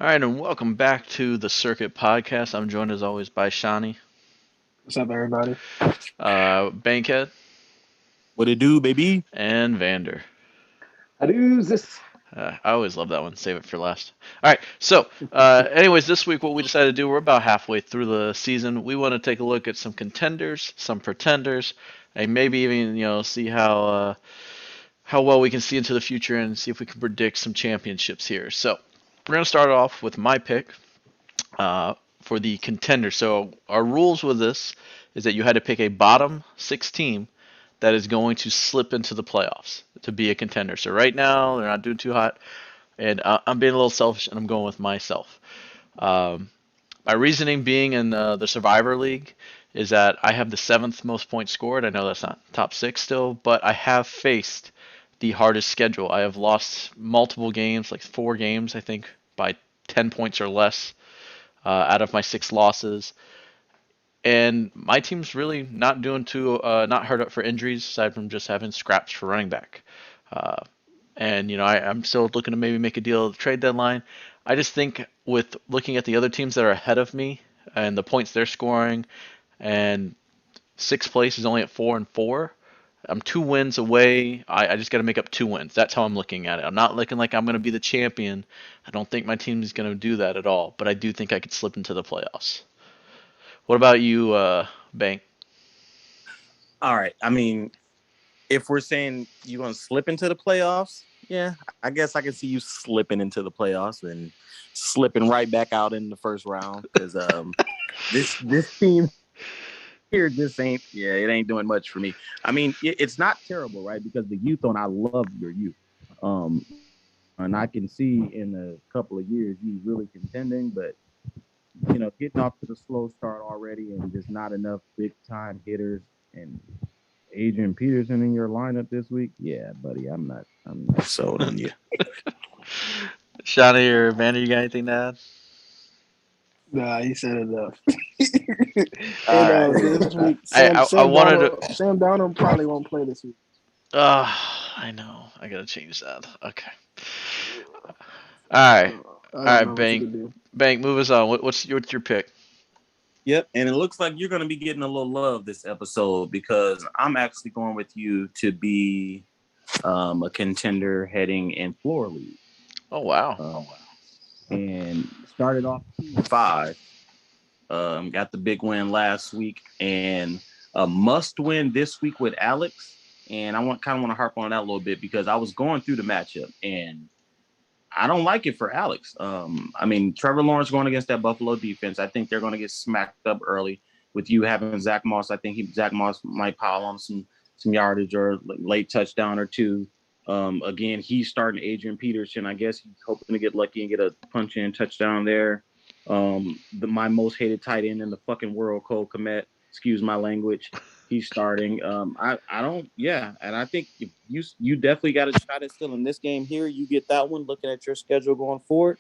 All right, and welcome back to the Circuit Podcast. I'm joined as always by Shawnee, What's up, everybody? Bankhead, What it do, baby? and Vander. I do this. I always love that one. Save it for last. All right. So, anyways, this week what we decided to do, we're about halfway through the season. We want to take a look at some contenders, some pretenders, and maybe even see how well we can see into the future and see if we can predict some championships here. So, we're gonna start off with my pick for the contender. So, our rules with this is that you had to pick a bottom six team that is going to slip into the playoffs to be a contender. So right now they're not doing too hot, and I'm being a little selfish and I'm going with myself. Um, my reasoning being in the Survivor League is that I have the seventh most points scored. I know that's not top six still, but I have faced the hardest schedule. I have lost multiple games, like 4 games, I think, by 10 points or less out of my 6 losses. And my team's really not doing too, not hurt up for injuries aside from just having scraps for running back. Uh, and I'm still looking to maybe make a deal at the trade deadline. I just think with looking at the other teams that are ahead of me and the points they're scoring, and sixth place is only at 4-4. I'm 2 wins away. I just got to make up 2 wins. That's how I'm looking at it. I'm not looking like I'm going to be the champion. I don't think my team is going to do that at all. But I do think I could slip into the playoffs. What about you, Bank? All right. If we're saying you're gonna slip into the playoffs, yeah, I guess I can see you slipping into the playoffs and slipping right back out in the first round because this team here just ain't it ain't doing much for me. It's not terrible, right? Because the youth I love your youth. Um, and I can see in a couple of years you really contending, but getting off to the slow start already and just not enough big time hitters and Adrian Peterson in your lineup this week. Yeah, buddy, I'm not sold on you. Shawnee or Vander, you got anything to add? Nah, he said enough. All and right. this week, I Sam I, I Sam wanted to. Darnold probably won't play this week. I know. I gotta change that. Okay. All right. I All don't right, know what you Bank. can do. Bank. Move us on. What's your pick? Yep, and it looks like you're going to be getting a little love this episode because I'm actually going with you to be a contender heading in floor league. Oh wow. And started off 5. Got the big win last week and a must win this week with Alex. And I want to harp on that a little bit because I was going through the matchup and I don't like it for Alex. Trevor Lawrence going against that Buffalo defense. I think they're going to get smacked up early with you having Zach Moss. I think Zach Moss might pile on some yardage or late touchdown or two. Again, he's starting Adrian Peterson. I guess he's hoping to get lucky and get a punch in touchdown there. My most hated tight end in the fucking world, Cole Kmet. Excuse my language. He's starting. I don't. Yeah, and I think if you definitely got a shot at still in this game here. You get that one. Looking at your schedule going forward,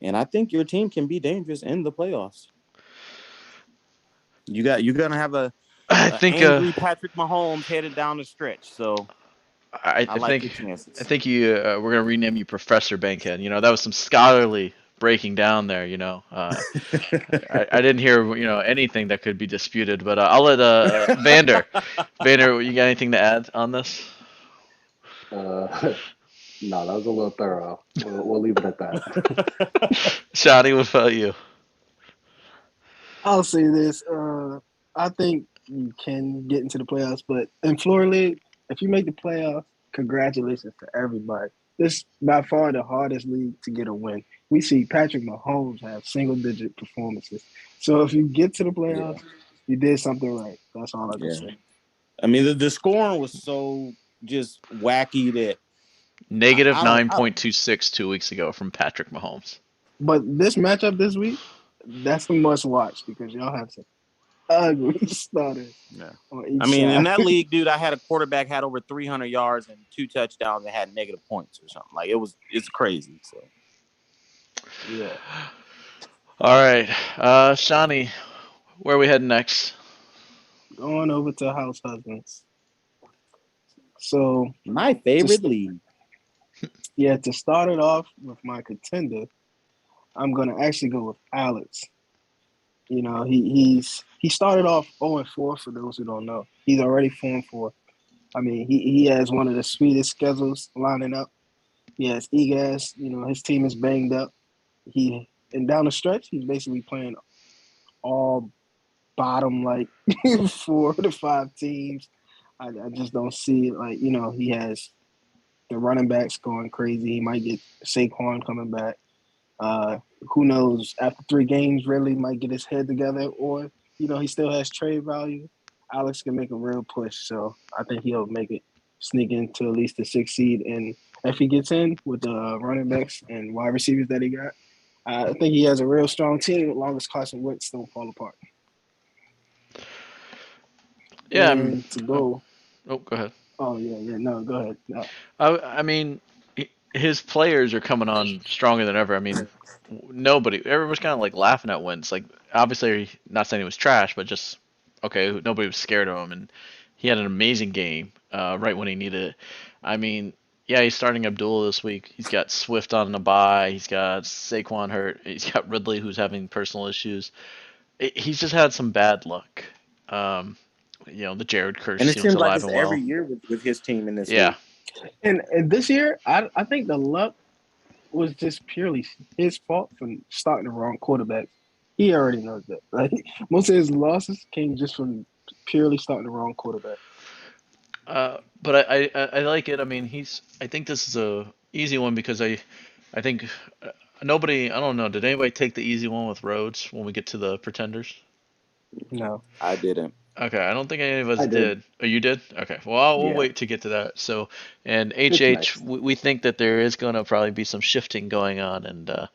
and I think your team can be dangerous in the playoffs. You're gonna have I a think. angry Patrick Mahomes headed down the stretch. So I, I I like think. your chances. I think you. We're gonna rename you Professor Bankhead. That was some scholarly breaking down there. I didn't hear anything that could be disputed, but I'll let Vander. Vander, you got anything to add on this? Uh, no, that was a little thorough. We'll leave it at that. Shotty, what about you? I'll say this. I think you can get into the playoffs, but in floor league, if you make the playoffs, congratulations to everybody. This is by far the hardest league to get a win. We see Patrick Mahomes have single digit performances. So if you get to the Yeah, playoffs, you did something right. That's all I can yeah. say. The scoring was so just wacky that Negative I don't. nine point 0.26 2 weeks ago from Patrick Mahomes. But this matchup this week, that's a must watch because y'all have some ugly starters Yeah. on each In side. that league, dude, I had a quarterback had over 300 yards and 2 touchdowns and had negative points or something. It's crazy. So Yeah. All right, Shawnee, where are we heading next? Going over to House Husbands. So my to favorite st- league. yeah, to start it off with my contender, I'm gonna actually go with Alex. You know, he started off 0-4 for those who don't know. He's already 4-4. I mean, he has one of the sweetest schedules lining up. He has Egas. You know, his team is banged up. And down the stretch, he's basically playing all bottom like 4 to 5 teams. I just don't see it. Like, you know, he has the running backs going crazy. He might get Saquon coming back. Who knows? After 3 games, really might get his head together, or you know, he still has trade value. Alex can make a real push, so I think he'll make it sneak into at least the 6th seed. And if he gets in with the running backs and wide receivers that he got, I think he has a real strong team as long as Carson Wentz don't fall apart. Yeah. And to Oh, go, go ahead. oh yeah, no, go ahead. No. I mean, his players are coming on stronger than ever. I mean, everyone's kind of like laughing at Wentz. Like, obviously, not saying he was trash, but just okay. Nobody was scared of him, and he had an amazing game right when he needed it. I mean, yeah, he's starting Abdullah this week. He's got Swift on the bye. He's got Saquon hurt. He's got Ridley, who's having personal issues. He's just had some bad luck. Um, the Jared curse And it seems seems like alive it's and every well. year with his team in this Yeah. league. And this year, I think the luck was just purely his fault for starting the wrong quarterback. He already knows that. Like most of his losses came just from purely starting the wrong quarterback. But I like it. I mean, I think this is a easy one because I think nobody. I don't know. Did anybody take the easy one with Rhodes when we get to the pretenders? No. I didn't. Okay, I don't think any of us I did. did. Oh, you did? Okay. Well, we'll Yeah, wait to get to that. So, and it's HH, next. we think that there is going to probably be some shifting going on, and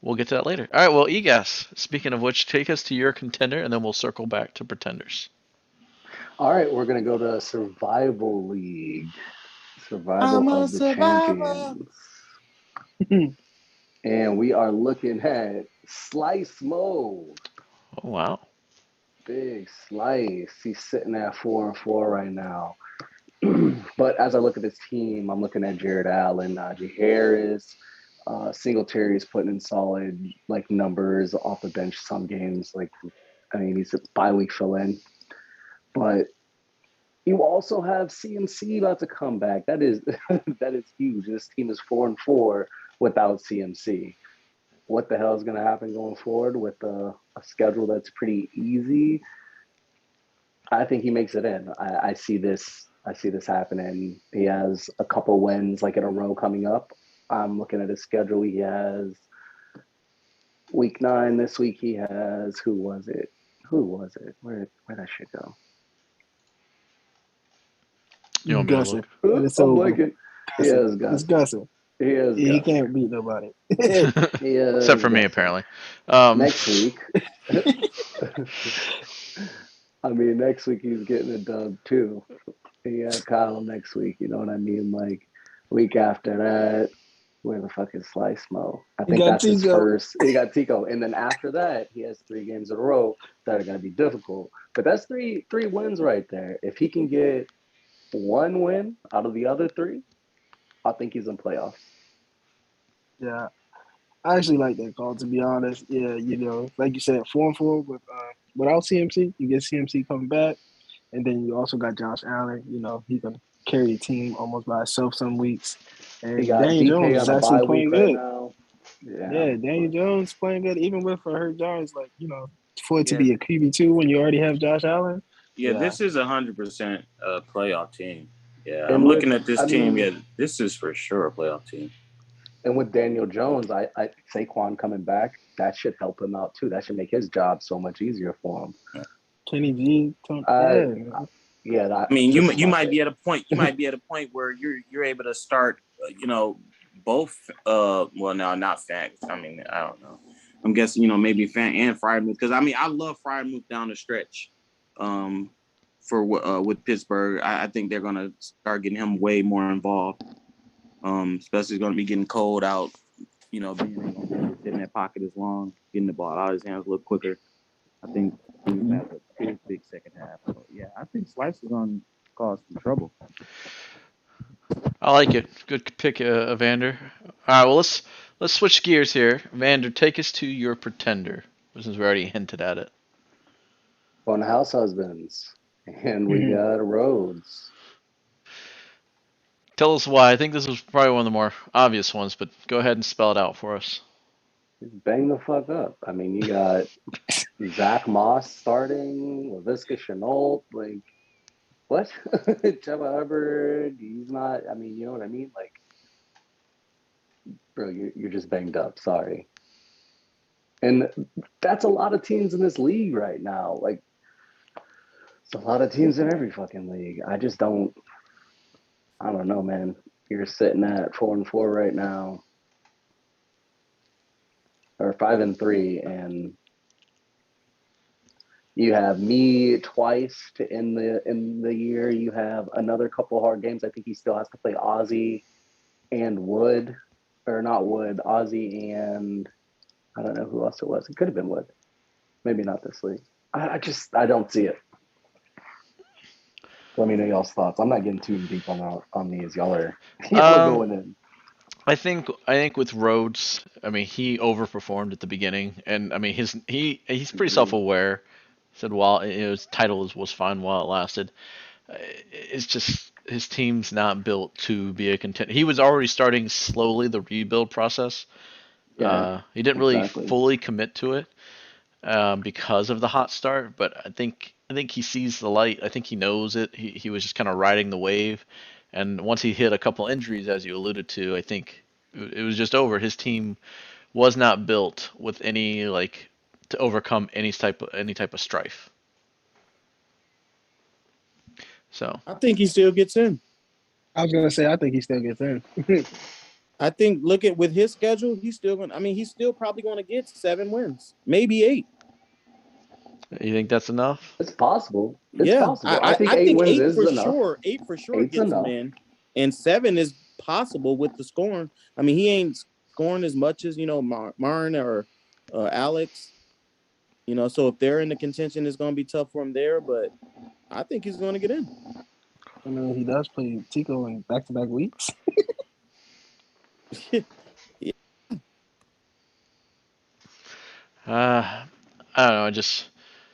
we'll get to that later. All right. Well, Egas, speaking of which, take us to your contender, and then we'll circle back to pretenders. All right, we're gonna go to Survival League, Survival I'm a of the survivor. Champions, and we are looking at Slice Mode. Oh, wow. Big Slice. He's sitting at 4-4 right now. But as I look at this team, I'm looking at Jared Allen, Najee Harris, Singletary is putting in solid like numbers off the bench some games. Like, I mean, he's a bye-week fill-in, but you also have CMC about to come back. That is that is huge. This team is 4-4 without CMC. What the hell is going to happen going forward with a schedule that's pretty easy? I think he makes it in. I see this. I see this happening. He has a couple wins like in a row coming up. I'm looking at his schedule. He has week 9 this week. He has who was it? Where that shit go? You want me to Gussin. look? And it's I'm over. blanking. He has got. It's Gussin. He has He got. can't beat nobody. He has Except for me, got- apparently. Next week. I mean, next week he's getting a dub too. He had Kyle next week. You know what I mean? Like week after that, where the fuck is Slice Mo? I think got that's his Tico. first. He got Tico, and then after that, he has 3 games in a row that are going to be difficult. But that's three wins right there. If he can get 1 win out of the other 3, I think he's in playoffs. Yeah. I actually like that call, to be honest. Yeah, you know, like you said, 4-4 without CMC. You get CMC coming back, and then you also got Josh Allen. You know, he can carry the team almost by himself some weeks. And He got Daniel DK Jones is on a bye actually playing week right good. now. Yeah, Daniel Jones playing good, even with hurt Jones. Like, you know, for it to Yeah. be a QB2 when you already have Josh Allen. Yeah, Yeah. this is 100% a playoff team. Yeah, And I'm with- looking at this I team. mean- Yeah, this is for sure a playoff team. And with Daniel Jones, I Saquon coming back, that should help him out too. That should make his job so much easier for him. Kenny G. Yeah, I mean, you might be at a point. You might be at a point where you're able to start. Both. Well, no, not Fant. I mean, I don't know. I'm guessing maybe Fant and Freiermuth, because I mean I love Freiermuth down the stretch. With Pittsburgh, I think they're gonna start getting him way more involved. Especially going to be getting cold out. Being able to sit in that pocket as long, getting the ball out of his hands a little quicker. I think he's gonna have a big second half. So, yeah, I think Slice is going to cause some trouble. I like it. Good pick, Evander. All right, well let's let's switch gears here. Vander, take us to your pretender, since we already hinted at it. On House Husbands. And we Mhm. got Rhodes. Tell us why. I think this was probably one of the more obvious ones, but go ahead and spell it out for us. Bang the fuck up. I mean, you got Zach Moss starting, LaVisca Chenault, like, what? Chuba Hubbard, he's not, I mean, you know what I mean? Like, bro, you're just banged up. Sorry. And that's a lot of teams in this league right now. Like, it's a lot of teams in every fucking league. I don't know, man. You're sitting at 4-4 right now, or 5-3, and you have me twice to end the year. You have another couple hard games. I think he still has to play Ozzy and Wood, or not Wood, Ozzy and I don't know who else it was. It could have been Wood. Maybe not this league. I don't see it. Let me know y'all's thoughts. I'm not getting too deep on these. Y'all are going in. I think with Rhodes, I mean he overperformed at the beginning, and I mean he's pretty self-aware. Said while his title was fine while it lasted. It's just his team's not built to be a contender. He was already starting slowly the rebuild process. Yeah, He didn't really exactly. fully commit to it because of the hot start, but I think he sees the light. I think he knows it. He was just kind of riding the wave, and once he hit a couple injuries, as you alluded to, I think it was just over. His team was not built with any like to overcome any type of strife. So I think he still gets in. I was gonna say I think he still gets in. I think look at with his schedule, he's still going. I mean, he's still probably going to get 7 wins, maybe 8. you think that's enough? It's possible. It's Yeah, possible. I think I 8 think wins 8 is for enough. sure. 8 for sure 8's gets enough. him in, and 7 is possible with the scoring. I mean, he ain't scoring as much as Martin or Alex. So if they're in the contention, it's going to be tough for him there. But I think he's going to get in. I mean, he does play Tico in back-to-back weeks. I don't know. Just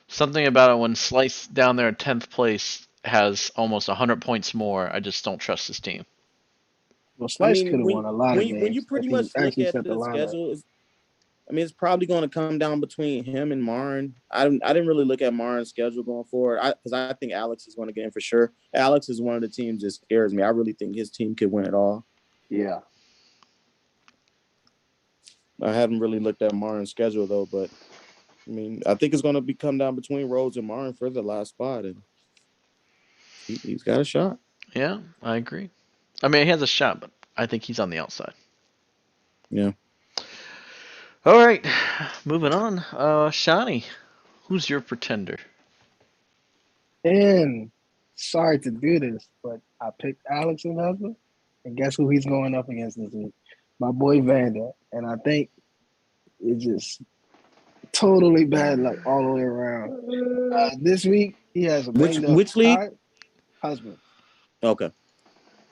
something about it when Slice down there in 10th place has almost 100 points more. I just don't trust this team. Well, I Slice mean, could have won a lot of games when you if pretty he much look actually at set the the lineup. schedule, it's probably going to come down between him and Marn. I didn't really look at Marn's schedule going forward because I think Alex is going to get in for sure. Alex is one of the teams that scares me. I really think his team could win it all. Yeah. I haven't really looked at Marn's schedule though, but I mean, I think it's going to come down between Rhodes and Marn for the last spot, and he's got a shot. Yeah, I agree. I mean, he has a shot, but I think he's on the outside. Yeah. All right, moving on. Shani, who's your pretender? And sorry to do this, but I picked Alex and Husband, and guess who he's going up against this week? My boy Vander. And I think it's just totally bad luck all the way around. This week he has a banged up Which league? Husband. Okay.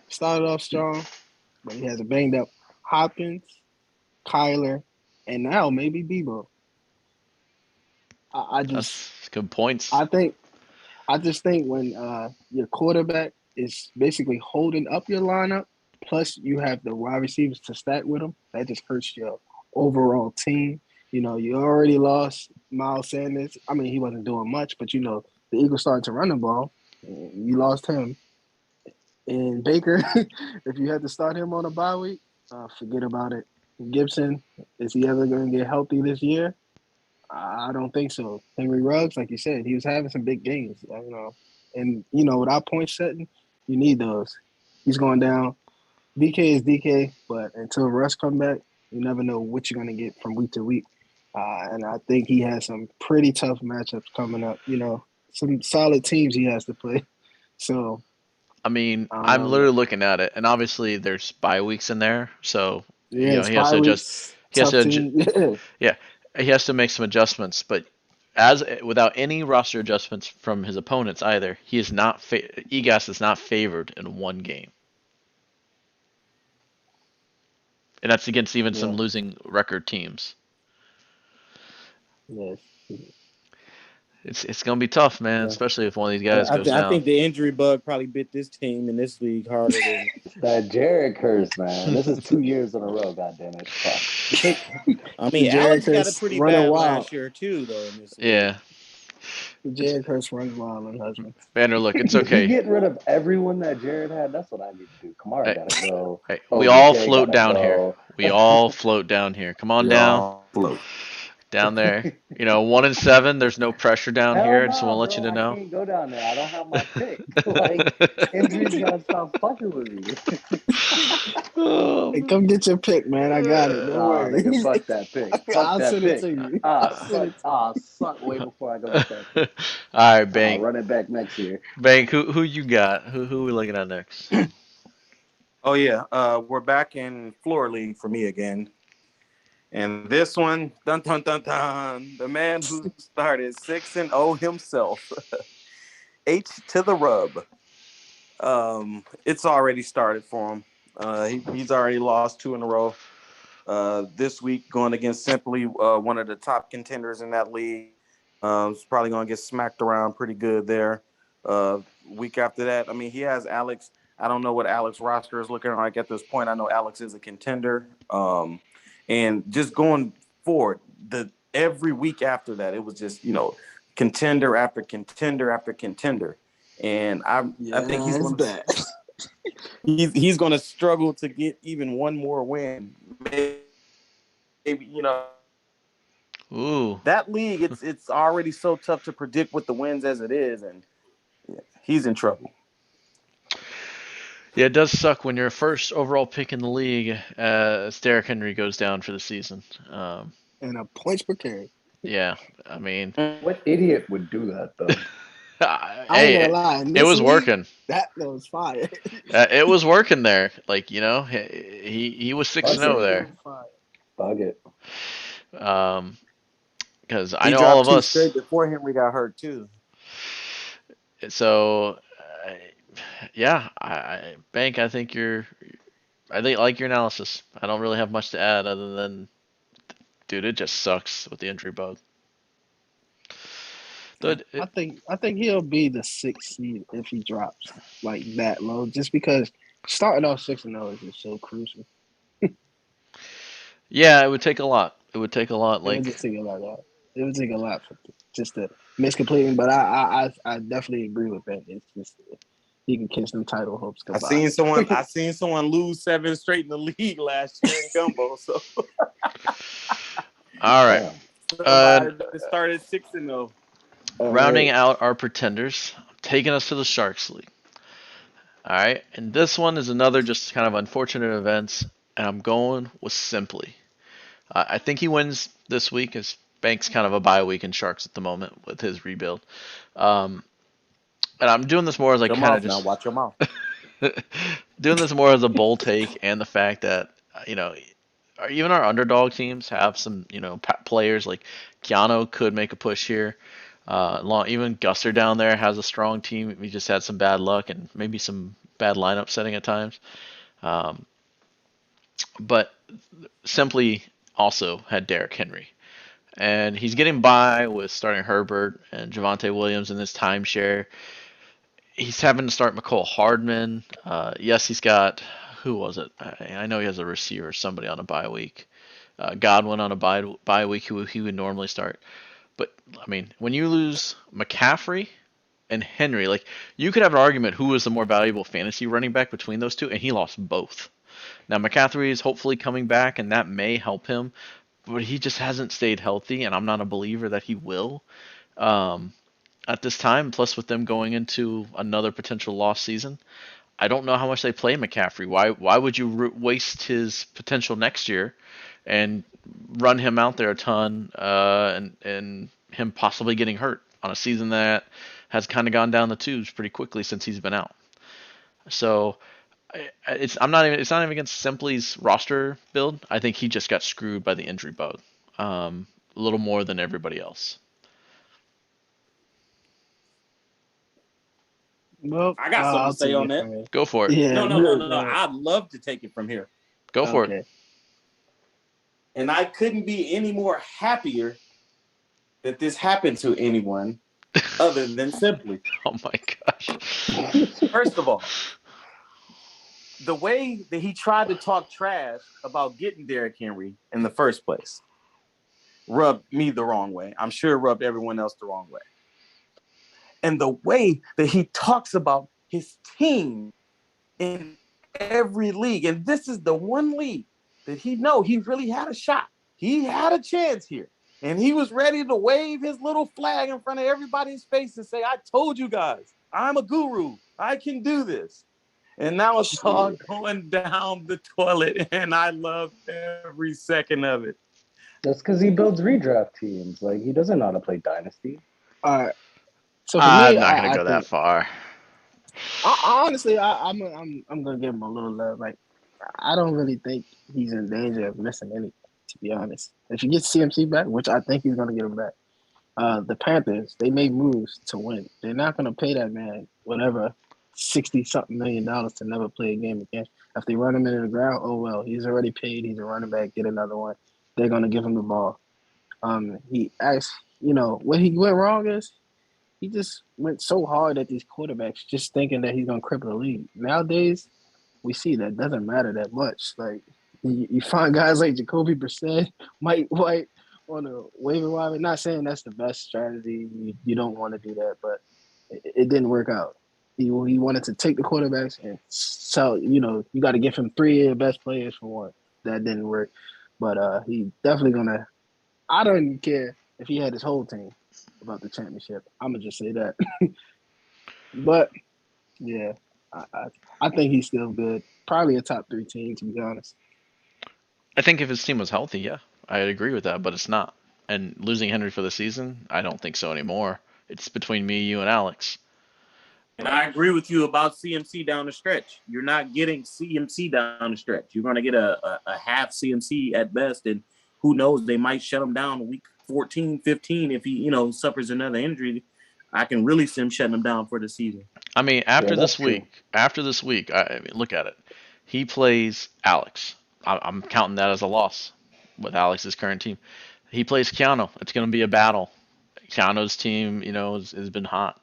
Started off strong, but he has a banged up Hopkins, Kyler, and now maybe Debo. That's good points. I just think when your quarterback is basically holding up your lineup, plus you have the wide receivers to stack with them, that just hurts your overall team. You already lost Miles Sanders. I mean, he wasn't doing much, but the Eagles started to run the ball. You lost him. And Baker, if you had to start him on a bye week, forget about it. Gibson, is he ever going to get healthy this year? I don't think so. Henry Ruggs, like you said, he was having some big games, And without point setting, you need those. He's going down. DK is DK, but until Russ come back, you never know what you're going to get from week to week. And I think he has some pretty tough matchups coming up. Some solid teams he has to play. So, I mean, I'm literally looking at it, and obviously there's bye weeks in there, so he has to adjust. He has to, he has to make some adjustments, but without any roster adjustments from his opponents either, he is not Egas is not favored in one game. and that's against even some Yeah. losing record teams. Yes. It's gonna be tough, man, Yeah. especially if one of these guys goes I down. think the injury bug probably bit this team in this league harder than. That Jared curse, man. This is 2 years in a row. God damn it! Fuck. I mean, Jared Alex got a Hurst pretty running bad wild. last year too, though. In this league. Yeah, Jared Hurst runs wild on Husband. Vander, look, it's If you okay. get rid of everyone that Jared had, that's what I need to do. Kamara Hey, gotta go. hey, we OBJ all float gotta down here. go. We all float down here. Come on We down, all float. down there. 1-7. There's no pressure down Hell here. I just no, want to let you bro. I know. can't go down there. I don't have my pick. Like, injuries gotta stop fucking with me. Oh, Hey, come get your pick, man. I got it. Don't Nah, worry. nigga, fuck that pick. Fuck I'll that send it pick. to you. Suck way before I go get that pick. all right, I'll Bank. run it back next year. Bank. Who you got? Who we looking at next? Oh yeah, we're back in floor league for me again, and this one, dun dun dun dun, the man who started 6-0 himself, H to the rub. It's already started for him. He's already lost 2 in a row. This week going against Simply, one of the top contenders in that league. He's probably going to get smacked around pretty good there. Week after that, I mean, he has Alex. I don't know what Alex roster is looking like at this point. I know Alex is a contender. And just going forward, every week after that, it was just, contender after contender after contender. And I think he's going to he's going to struggle to get even one more win. Maybe Ooh. that league, it's already so tough to predict with the wins as it is, and he's in trouble. Yeah, it does suck when your first overall pick in the league, as Derrick Henry goes down for the season. And a points per carry. Yeah, I mean, What idiot would do that, though? I ain't hey, gonna lie. In it this was league, working. That was fire. It was working there. Like, he was 6-0 there. Bug it. Because I He know dropped all of 2 us. straight before Henry got hurt too. So, yeah, Bank. I think like your analysis. I don't really have much to add other than, dude, it just sucks with the injury bug. I think he'll be the 6th seed if he drops like that low, just because starting off 6-0 is just so crucial. Yeah, it would take a lot. It would take a lot. It would Like, just take a lot. It would take a lot for just to miss completing. But I definitely agree with that. It's just he can kiss them title hopes I goodbye. seen someone lose 7 straight in the league last year in Gumbo. So all right. somebody started 6-0. Rounding out our pretenders, taking us to the Sharks League. All right, and this one is another just kind of unfortunate events, and I'm going with Simply. I think he wins this week, as Bank's kind of a bye week in Sharks at the moment with his rebuild. And I'm doing this more as like Your kind mouth of now. just Watch your mouth. doing this more as a bold take, and the fact that even our underdog teams have some players like Keanu could make a push here. Even Gusser down there has a strong team. He just had some bad luck and maybe some bad lineup setting at times. But Simply also had Derrick Henry. And he's getting by with starting Herbert and Javonte Williams in this timeshare. He's having to start McCole Hardman. Yes, he's got, who was it? I know he has a receiver, somebody on a bye week. Godwin on a bye week who he would normally start. But, I mean, when you lose McCaffrey and Henry, like, you could have an argument who is the more valuable fantasy running back between those two, and he lost both. Now, McCaffrey is hopefully coming back, and that may help him, but he just hasn't stayed healthy, and I'm not a believer that he will at this time. Plus, with them going into another potential lost season, I don't know how much they play McCaffrey. Why would you waste his potential next year and run him out there a ton and him possibly getting hurt on a season that has kind of gone down the tubes pretty quickly since he's been out? So it's not even against Simply's roster build. I think he just got screwed by the injury bug a little more than everybody else. Well, I got something to say on that. that. Go for it. Yeah, No. I'd love to take it from here. Go for it. And I couldn't be any more happier that this happened to anyone other than Simply. Oh my gosh. First of all, the way that he tried to talk trash about getting Derrick Henry in the first place rubbed me the wrong way. I'm sure it rubbed everyone else the wrong way. And the way that he talks about his team in every league, and this is the one league that he really had a shot. He had a chance here. And he was ready to wave his little flag in front of everybody's face and say, I told you guys, I'm a guru. I can do this. And now it's all going down the toilet, and I love every second of it. That's because he builds redraft teams. Like, he doesn't know how to play Dynasty. All right. So for I'm me, not gonna I go that think, far. honestly, I'm gonna give him a little love. Like, I don't really think he's in danger of missing any. To be honest, if you get CMC back, which I think he's gonna get him back, the Panthers, they made moves to win. They're not gonna pay that man whatever $60-something million to never play a game again. If they run him into the ground, oh well, he's already paid. He's a running back. Get another one. They're gonna give him the ball. He asked, what he went wrong is he just went so hard at these quarterbacks, just thinking that he's gonna cripple the league. Nowadays, we see that doesn't matter that much. Like you find guys like Jacoby Brissett, Mike White on a waiver wire. Not saying that's the best strategy. You don't want to do that, but it didn't work out. He wanted to take the quarterbacks and sell. You got to give him 3 of the best players for one. That didn't work, but he definitely gonna. I don't even care if he had his whole team about the championship. I'm gonna just say that. But yeah, I think he's still good. Probably a top 3 team, to be honest. I think if his team was healthy, yeah, I'd agree with that, but it's not. And losing Henry for the season, I don't think so anymore. It's between me, you, and Alex. And I agree with you about CMC down the stretch. You're not getting CMC down the stretch. You're going to get a half CMC at best, and who knows, they might shut him down week 14, 15 if he, suffers another injury. I can really see him shutting him down for the season. I mean, after Yeah, this that's true. week, I mean, look at it. He plays Alex. I'm counting that as a loss with Alex's current team. He plays Keanu. It's going to be a battle. Keanu's team, has been hot.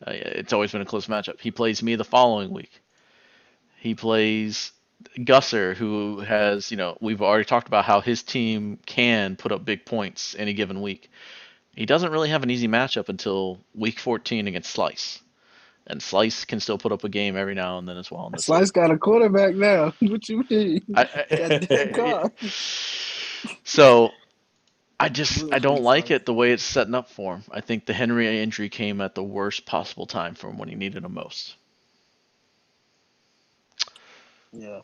It's always been a close matchup. He plays me the following week. He plays Gusser, who has, we've already talked about how his team can put up big points any given week. He doesn't really have an easy matchup until week 14 against Slice. And Slice can still put up a game every now and then as well. Slice got a quarterback now. What you mean? So I don't like it the way it's setting up for him. I think the Henry injury came at the worst possible time for him when he needed him most. Yeah,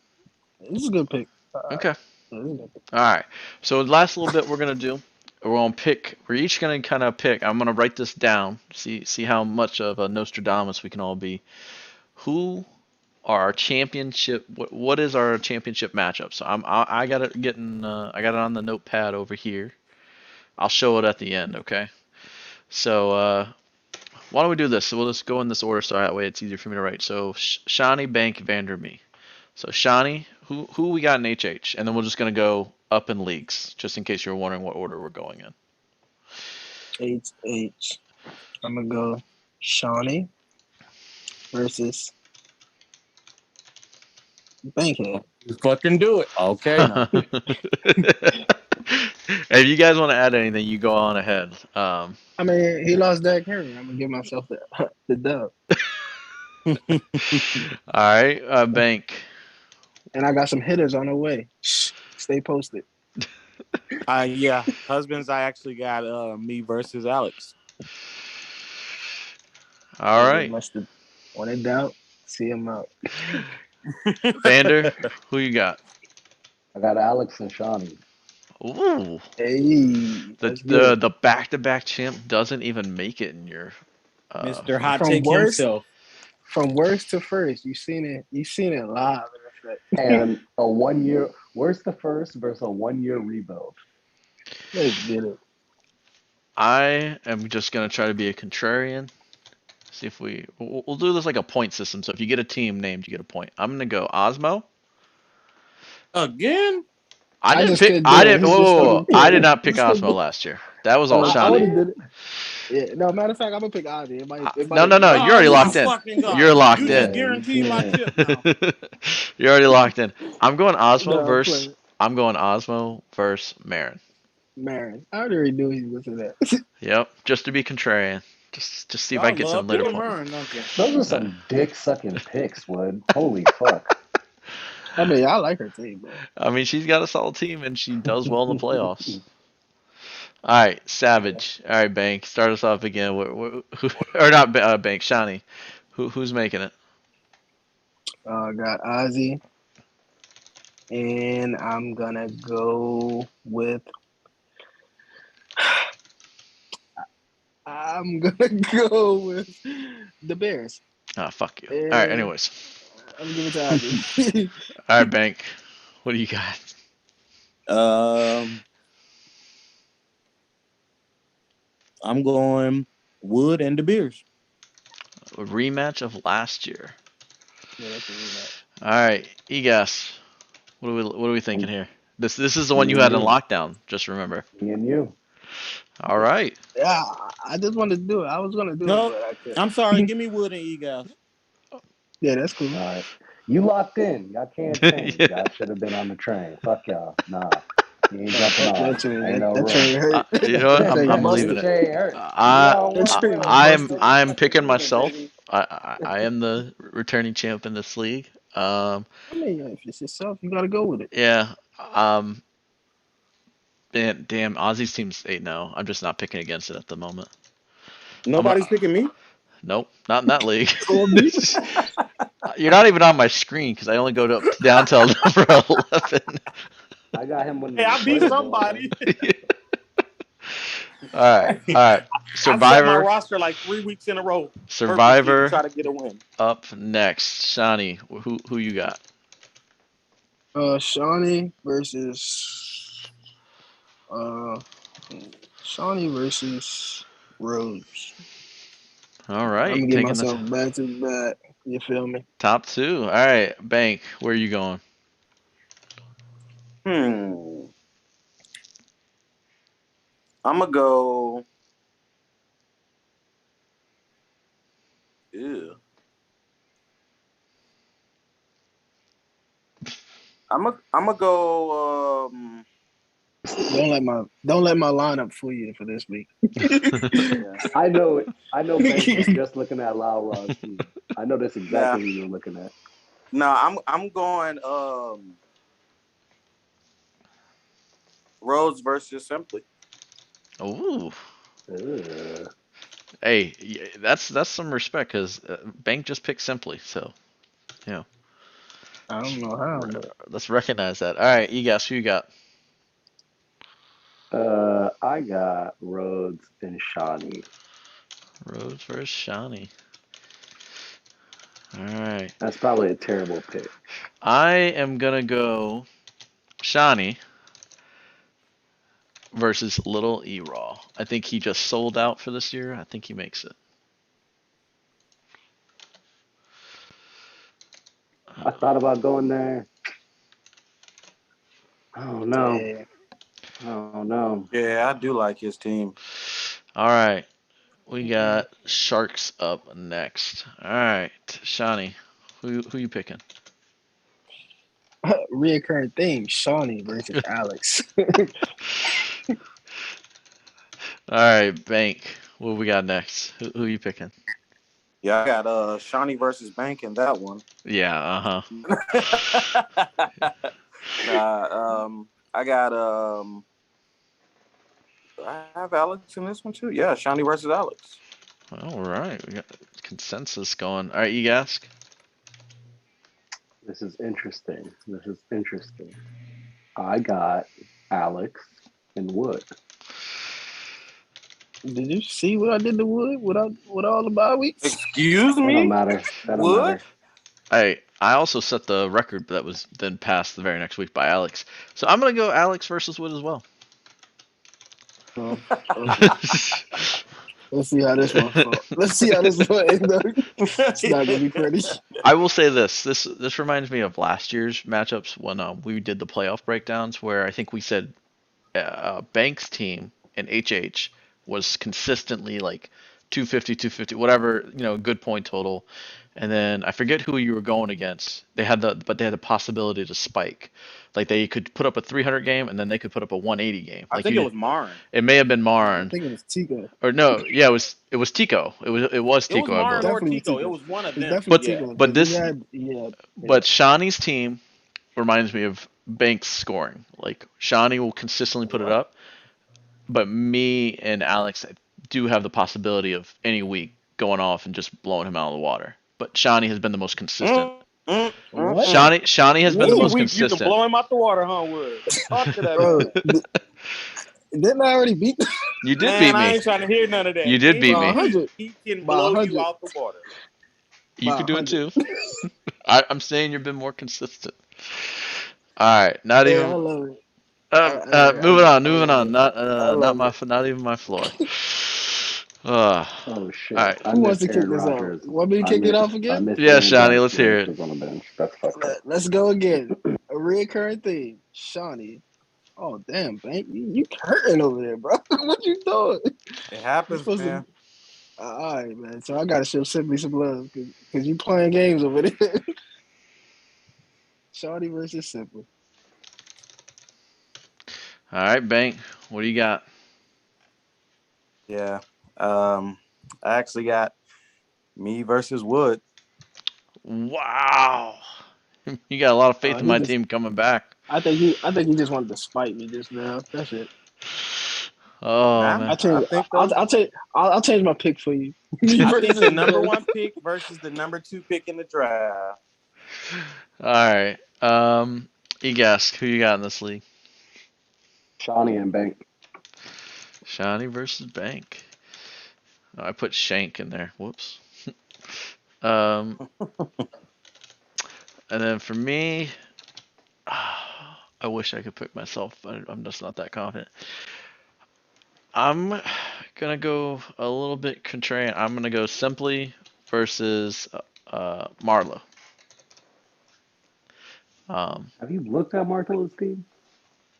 this is a good pick. Okay. All right. So the last little bit we're gonna do, we're each gonna kind of pick. I'm gonna write this down. See how much of a Nostradamus we can all be. Who are our championship? What is our championship matchup? So I got it I got it on the notepad over here. I'll show it at the end. Okay. So why don't we do this? So we'll just go in this order so that way it's easier for me to write. So Shawnee, Bank, Vandermeer. So Shawnee, who we got in HH, and then we're just gonna go up in leagues, just in case you're wondering what order we're going in. HH. I'm gonna go Shawnee versus Bankhead. Fucking do it. Okay. If you guys want to add anything, you go on ahead. I mean, he lost Derrick Henry. I'm gonna give myself the dub. All right, Bank. And I got some hitters on the way. Stay posted. Yeah, husbands. I actually got me versus Alex. All right, When in doubt, see him out. Vander, who you got? I got Alex and Shawnee. Ooh, Hey, the back-to-back champ doesn't even make it in your Mr. Hot from Take worst- himself. From worst to first, you've seen it live in effect. And a 1 year, where's the first versus a 1 year rebuild? Let's get it. I am just gonna try to be a contrarian. See if we'll do this like a point system. So if you get a team named, you get a point. I'm gonna go Osmo. Again? I didn't just pick. couldn't do I it. didn't. He's Whoa, just whoa, whoa. fucking- I did not pick Just couldn't Osmo do- last year. That was all Cody Shawnee. did it. Yeah, no. Matter of fact, I'm gonna pick Ozzy. It might. It No, might no, no. Oh You're already my locked in. fucking God. You're locked You in. just guaranteed my Yeah. chip now. You're already locked in. I'm going Osmo No, I'm versus. playing. I'm going Osmo versus Marin. Marin. I already knew he was in that. Yep, just to be contrarian. Just see if I Y'all can get some love later picking point. Murray, don't you? Those are some dick sucking picks, Wood. Holy fuck. I mean, I like her team, but I mean, she's got a solid team and she does well in the playoffs. All right, Savage. All right, Bank. Start us off again. Who, or not Bank, Shawnee. Who's making it? got Ozzy, and I'm gonna go with. I'm gonna go with the Bears. Ah, fuck you. All right, anyways. I'm gonna give it to Ozzy. All right, Bank. What do you got? I'm going Wood and De Beers. A rematch of last year. Yeah, that's a rematch. All right, Egas. What are we thinking here? This is the one you had in lockdown. Just remember. Me and you. All right. Yeah, I just wanted to do it. I was gonna do No, it, but I couldn't. I'm sorry. Give me Wood and E-Gas. Yeah, that's cool. All right. You locked in. Y'all can't change. Y'all should have been on the train. Fuck y'all. Nah. You ain't jumping Fuck off. that train. Ain't no That room. train hurt. You know what? That train I'm busted. leaving it. Chain hurt. I'm picking myself. I am the returning champ in this league. I mean, if it's yourself, you gotta go with it. Yeah. Man, damn, Ozzy's team's 8-0. I'm just not picking against it at the moment. Nobody's picking me. Nope, not in that league. You're not even on my screen because I only go down till number 11. I got him when Hey, I beat somebody. All right. I set my Survivor. roster like 3 weeks in a row. Survivor Try to get a win. up next. Shawnee, who you got? Shawnee versus Rhodes. All right, I'm gonna give taking myself this back to back. You feel me? top two. All right, Bank, where are you going? I'm gonna go. Ew. I'm gonna go. Don't let my lineup fool you for this week. I know it. I know Ben was just looking at Lyle Ross team. I know that's exactly who you're looking at. No, I'm going Rhodes versus Simply. Ooh. Ugh. Hey, that's some respect because Bank just picked Simply, so I don't know how. But let's recognize that. All right, Egas, who you got? I got Rhodes and Shawnee. Rhodes versus Shawnee. All right. That's probably a terrible pick. I am gonna go Shawnee versus Little E-Raw. I think he just sold out for this year. I think he makes it. I thought about going there. Oh no. yeah. Oh no. Yeah, I do like his team. All right. We got Sharks up next. All right, Shawnee, who you picking? Reoccurring theme: Shawnee versus Alex. All right, Bank. What we got next? Who you picking? Yeah, I got Shawnee versus Bank in that one. Yeah, I got do I have Alex in this one too? Yeah, Shawnee versus Alex. All right, we got consensus going. All right, you guys. This is interesting. I got Alex and Wood. Did you see what I did to Wood with all the bye weeks? Excuse That me? don't matter. That don't Wood? matter. I also set the record that was then passed the very next week by Alex. So I'm gonna go Alex versus Wood as well. Oh, okay. Let's see how this one fall. Let's see how this one end up. It's not gonna be pretty. I will say this. This reminds me of last year's matchups when we did the playoff breakdowns, where I think we said Banks' team and HH was consistently like 250, 250, whatever, good point total. And then I forget who you were going against. They had the possibility to spike. Like they could put up a 300 game and then they could put up a 180 game. I Like think it was Marin. it may have been I Marn. think it was Tico. Or no, yeah, it was Tico. It was It was Tico, I Marin believe. or Definitely Tico. Tico. It was one of It's them. definitely Yeah. Tico. But 'cause this- he had, yeah. But Shawnee's team reminds me of Banks scoring. Like Shawnee will consistently put it up, but me and Alex do have the possibility of any week going off and just blowing him out of the water. But Shawnee has been the most consistent. What? Shawnee has been the Any most week you can consistent. blow him out the water, huh, Wood? Talk to that Bro, man. didn't I already beat? You did Man, beat I me. ain't trying to hear none of that. You did beat By me. 100. He can By blow 100. you out the water. You by could do it 100. too. I'm saying you've been more consistent. All right, not Yeah, I even. love it. Moving on. Not even my floor. Oh shit! All right. I Who wants missed to kick Aaron this Rodgers. off? Want me to I kick it missed- off I again? missed Yeah, Aaron Shawnee, let's Rodgers hear it. was on the bench. That's fucked up. Let's go again. A recurring theme. Shawnee. Oh damn, Bank, you hurting over there, bro. What you doing? It happens, supposed to- man. All right, man. So I gotta show Simply some love because you playing games over there. Shawnee versus Simply. All right, Bank. What do you got? Yeah. I actually got me versus Wood. Wow. You got a lot of faith in he my just- team coming back. I think he just wanted to spite me just now. That's it. Oh Nah. man. I'll change my pick for you. I think the number one pick versus the number 2 pick in the draft. All right. Egask, who you got in this league? Shawnee and Bank. Shawnee versus Bank. Oh, I put Shank in there. Whoops. And then for me, I wish I could pick myself, but I'm just not that confident. I'm gonna go a little bit contrarian. I'm gonna go Simply versus Marlo. Have you looked at Martelo's team?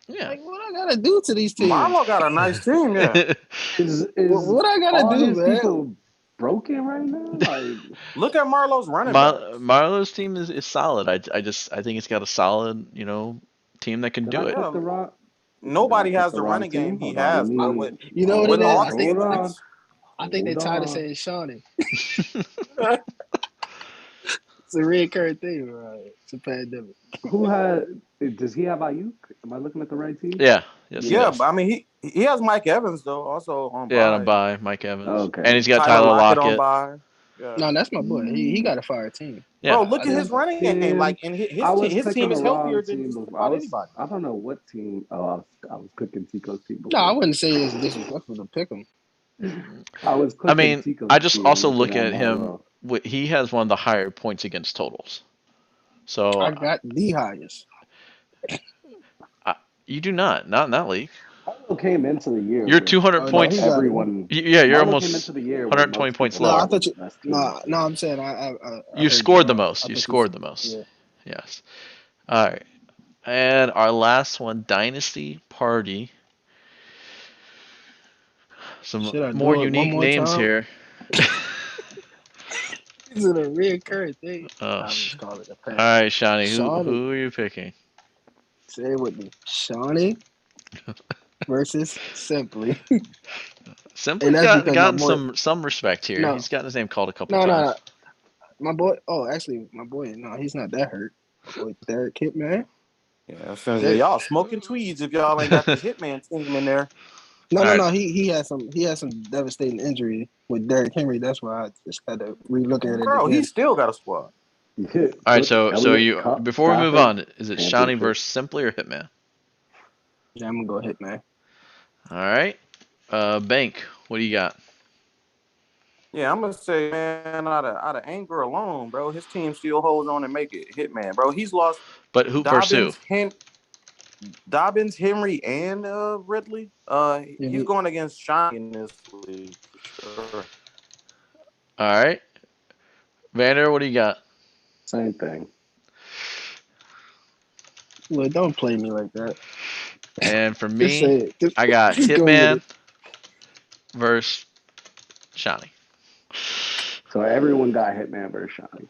Yeah. Like, what I gotta do to these teams? Marlo got a nice team, yeah. Is What I gotta all do, his man? people broken right now? Like, Look at Marlo's running back. Marlo's team is solid. I think it's got a solid, team that can did do I it. pick the wrong? Nobody Did I has pick the wrong running game team? he Hold on, has. let But me- with, You know what with it is? all I think, Hold on. I think they Hold tired on. of saying Shawnee. It's a recurring thing, right? It's a pandemic. Who had? Does he have Ayuk? Am I looking at the right team? Yeah. Yes. yeah, Yes. but I mean he has Mike Evans though, also on Yeah, bye. and a bye, Mike Evans. Okay. And he's got Tyler Tyler Lockett on Lockett. bye. Yeah. No, that's my boy. He got a fire team. Yeah. Bro, look at his running game. Team. Like, and his I was team picking is the wrong healthier than team just before. about anybody. I don't know what team. Oh, I was cooking Tico's team. No, before. I wouldn't say it's disrespectful to pick him. I was. I mean, cooking Tico's I just team, also looking look at him. Marlo. He has one of the higher points against totals. So I got the highest. you do not in that league. Marlo came into the year. You're with 200 no, points. he got it. Everyone. Yeah, you're Marlo came almost into the year with 120 most points people lower. No, I thought you. best team. No, I'm saying I You heard scored the wrong. most. I You thought scored the most. Yeah. Yes. All right. And our last one, Dynasty Party. Some Should I do more it one unique more names time? here. Is it a reoccurring thing? Oh, I'm just call it a all pan. right, Shawnee. Shawnee. Who are you picking? Say it with me. Shawnee versus Simply. Simply And that's because gotten my boy- some respect here. No. He's gotten his name called a couple No, times. my boy. Oh, actually, my boy. No, he's not that hurt. My boy, Derek Hitman. Yeah, y'all smoking tweeds if y'all ain't got the Hitman team in there. No, All no, right. no. He had some devastating injury with Derrick Henry. That's why I just had to relook at it. Bro, again. he still got a squad. All right, so you before we move on, is it Shawnee Championship. versus Simply or Hitman? Yeah, I'm gonna go Hitman. All right. Bank, what do you got? Yeah, I'm gonna say, man, out of anger alone, bro, his team still holds on and make it. Hitman, bro, he's lost But who versus who? Dobbins, Henry, and Ridley. He's he- going against Shawnee in this league. Sure. All right. Vander, what do you got? Same thing. Look, don't play me like that. And for Just say me, it. Just, I got just go with Hitman it. versus Shawnee. So everyone got Hitman versus Shawnee.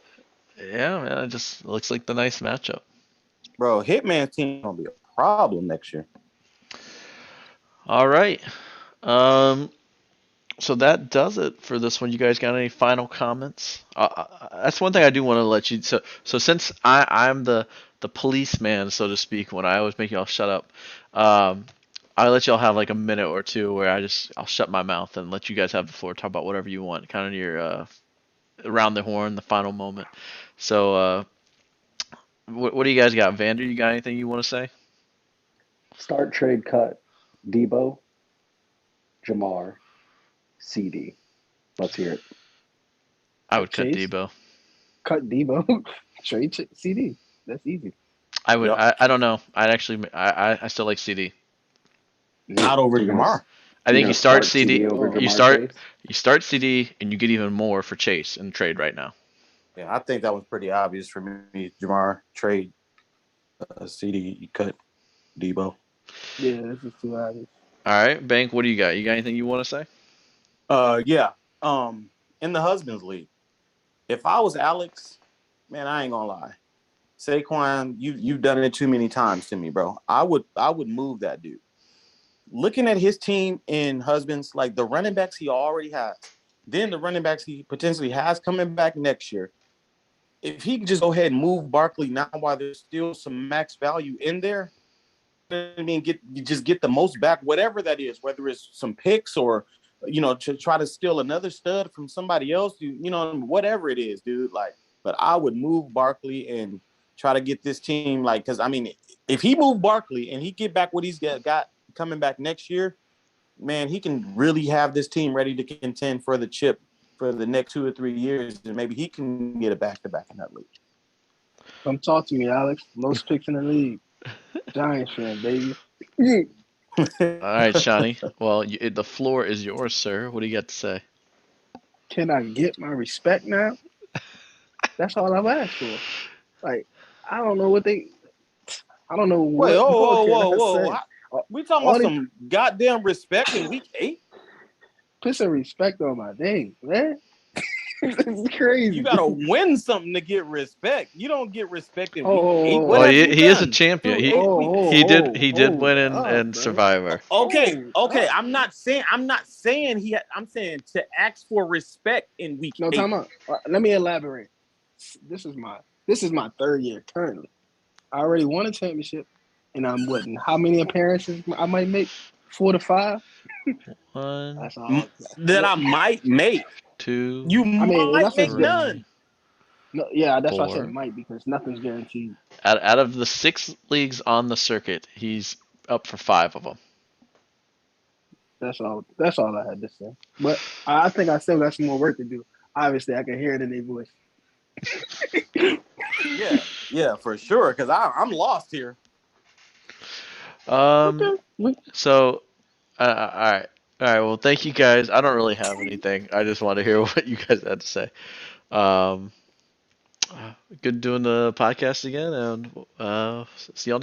Yeah, man, it just looks like the nice matchup. Bro, Hitman's team gonna be a problem next year. All right. So that does it for this one. You guys got any final comments? That's one thing I do want to let you. So since I'm the policeman, so to speak, when I always make y'all shut up, I'll let y'all have like a minute or two where I'll shut my mouth and let you guys have the floor, talk about whatever you want, kind of your around the horn, the final moment. So what do you guys got, Vander? You got anything you want to say? Start, trade, cut. Debo, Jamar, CD. Let's hear it. I would cut Chase? Debo. Cut Debo. Trade CD. That's easy. I would. Yep. I don't know. I'd actually. I still like CD. Not over You're gonna- Jamar. I think You're you gonna start CD. CD over Oh, You Jamar start. Chase? You start CD and you get even more for Chase in trade right now. Yeah, I think that was pretty obvious for me. Jamar, trade, CD, you cut Debo. Yeah, this is too obvious. All right, Bank. What do you got? You got anything you want to say? Yeah. In the husbands league, if I was Alex, man, I ain't gonna lie. Saquon, you've done it too many times to me, bro. I would move that dude. Looking at his team in husbands, like the running backs he already has, then the running backs he potentially has coming back next year. If he could just go ahead and move Barkley now while there's still some max value in there, I mean, get the most back, whatever that is, whether it's some picks or to try to steal another stud from somebody else, whatever it is, dude. Like, but I would move Barkley and try to get this team, like, because I mean, if he moved Barkley and he get back what he's got coming back next year, man, he can really have this team ready to contend for the chip for the next 2 or 3 years, and maybe he can get a back-to-back in that league. Come talk to me, Alex. Most picks in the league. Giants fan, baby. All right, Shawnee. Well, the floor is yours, sir. What do you got to say? Can I get my respect now? That's all I've asked for. Like, I don't know what they. I don't know what Wait, more can I whoa! say. We talking All about they- some goddamn respect in week 8? Put some respect on my name, man. It's crazy. You gotta win something to get respect. You don't get respect in week Oh, 8. oh, What Well, have he, you he is a done champion. through He 8 weeks? he did win in up, bro. Survivor. Okay. Hold up. I'm not saying I'm saying to ask for respect in week No, 8. time out. Let me elaborate. This is my third year currently. I already won a championship, and I'm waiting. How many appearances I might make? 4 to 5. One, That's all. That I might make. 2, You mean, might that's make what's good. none. No, yeah, that's why I 4. said might, because nothing's guaranteed. Out of the 6 leagues on the circuit, he's up for 5 of them. That's all. That's all I had to say. But I think I still got some more work to do. Obviously, I can hear it in their voice. Yeah, for sure. Because I'm lost here. Okay. So, all right. All right. Well, thank you guys. I don't really have anything. I just want to hear what you guys had to say. Good doing the podcast again, and see y'all next.